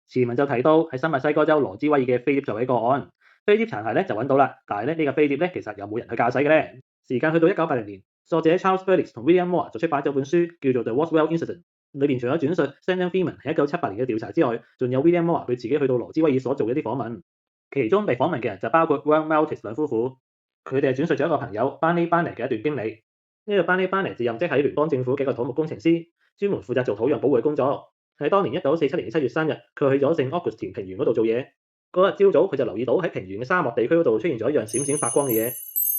前文就提到喺新墨西哥州羅茲威爾嘅飛碟墜毀個案，飛碟殘骸咧就揾到啦，但係咧呢個飛碟咧其實有冇人去駕駛嘅咧？時間去到1980年，作者 Charles Felix 同 William Moore 就出版咗本書叫做《The Roswell Incident》，裏邊除咗轉述 Stanton Friedman 喺1978年嘅調查之外，仲有 William Moore 佢自己去到羅茲威爾所做嘅一啲訪問，其中被訪問嘅人就包括 Ron Maltese 兩夫婦，佢哋係轉述咗一個朋友 Barney Barnett 嘅一段經歷。呢個 Barney Barnett 自任職喺聯邦政府嘅一個土木工程師，專門負責做土壤保護嘅工作。喺當年1947年7月3日，佢去咗聖 Augustine 平原嗰度做嘢。嗰日朝早，佢就留意到喺平原嘅沙漠地區嗰度出現咗一樣閃閃發光嘅嘢。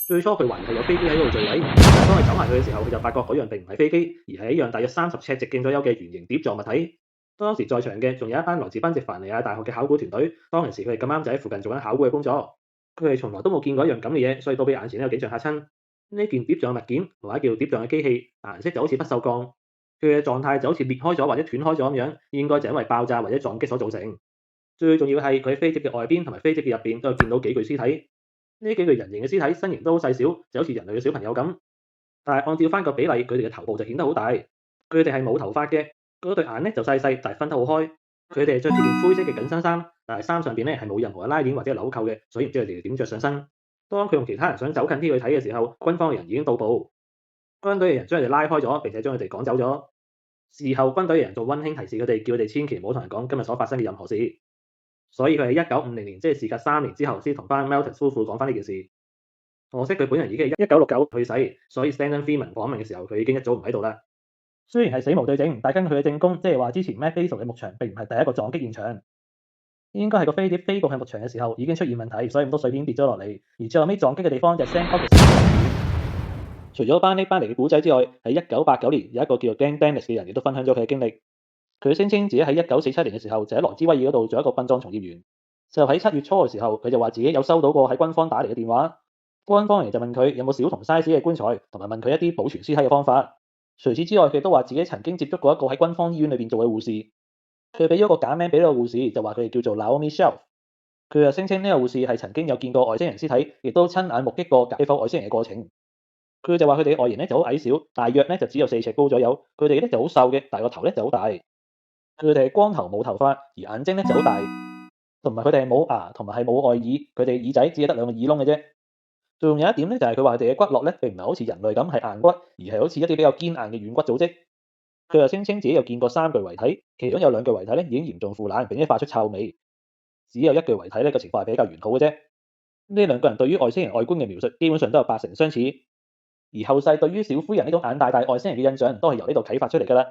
最初佢懷疑係有飛機喺嗰度墜毀，但係當佢走埋去嘅時候，佢就發覺嗰樣並唔係飛機，而係一樣大約30尺直徑左右嘅圓形碟狀物體。當時在場嘅仲有一班來自賓夕凡尼亞大學嘅考古團隊，當時佢哋咁啱就喺附近做緊考古嘅工作。佢哋從來都冇見過一樣咁嘅嘢，所以都俾眼前呢個景象嚇親。呢件碟狀物件或者叫碟狀嘅機器，顏色就好似不鏽鋼，佢嘅狀態就好似裂開咗或者斷開咗咁樣，應該就因為爆炸或者撞擊所造成。最重要嘅係佢喺飛碟嘅外邊同埋飛碟嘅入邊都有見到幾具屍體，呢幾具人形嘅屍體身形都好細小，就好似人類嘅小朋友咁。但係按照翻個比例，佢哋嘅頭部就顯得好大。佢哋係冇頭髮嘅，嗰對眼咧就細細，但係分得好開。佢哋係着住件灰色嘅緊身衫，但係衫上邊咧係冇任何嘅拉鏈或者紐扣嘅，所以唔知佢哋點着上身。當佢用其他人想走近啲去睇嘅時候，軍方嘅人已經到埗，軍隊嘅人將佢哋拉開咗，並且將佢哋趕走咗。事後軍隊嘅人做溫馨提示佢哋，叫佢哋千祈唔好同人講今日所發生嘅任何事。所以佢喺1950年，即係事隔3年之後，先同翻 Maltese 夫婦講翻呢件事。可惜佢本人已經係1969去世，所以 Stanton Friedman 訪問嘅時候，佢已經一早唔喺度啦。雖然係死無對證，但根據佢嘅證供，即係話之前 Matt Basil 嘅牧場並唔係第一個撞擊現場，應該係個飛碟飛過去牧場嘅時候已經出現問題，所以咁多碎片跌咗落嚟，而最後尾撞擊嘅地方就係 San Augustine。除咗Barney Barnett嘅古仔之外，喺1989年有一個叫做 Glenn Dennis 嘅人亦都分享咗佢嘅經歷。佢聲稱自己喺1947年嘅時候就喺羅茲威爾嗰度做一個殯葬從業員，就喺7月初嘅時候，佢就話自己有收到過喺軍方打嚟嘅電話，軍方人就問佢有冇小童 size 嘅棺材，同埋問佢一啲保存屍體嘅方法。除此之外，佢都話自己曾經接觸過一個喺軍方醫院裏邊做嘅護士，佢俾咗個假名俾呢個護士，就話佢哋叫做 Naomi Shelf。佢又聲稱呢個護士係曾經有見過外星人屍體，亦都親眼目擊過解剖外星人嘅過程。佢就話佢哋嘅外形咧就好矮小，大約咧就只有4尺高左右。佢哋咧就好瘦嘅，但係個頭咧就好大。佢哋係光頭冇頭髮，而眼睛咧就好大，同埋佢哋係冇牙，同埋係冇外耳，佢哋耳仔只係得2個耳窿嘅啫。仲有一點咧，就係佢話佢哋嘅骨骼咧並唔係好似人類咁係硬骨，而係好似一啲比較堅硬嘅軟骨組織。佢又聲稱自己有見過3具遺體，其中有2具遺體咧已經嚴重腐爛並且發出臭味，只有1具遺體咧個情況係比較完好嘅啫。呢2個人對於外星人外觀嘅描述基本上都有8成相似，而後世對於小灰人呢種眼大大外星人嘅印象都係由呢度啟發出嚟㗎啦。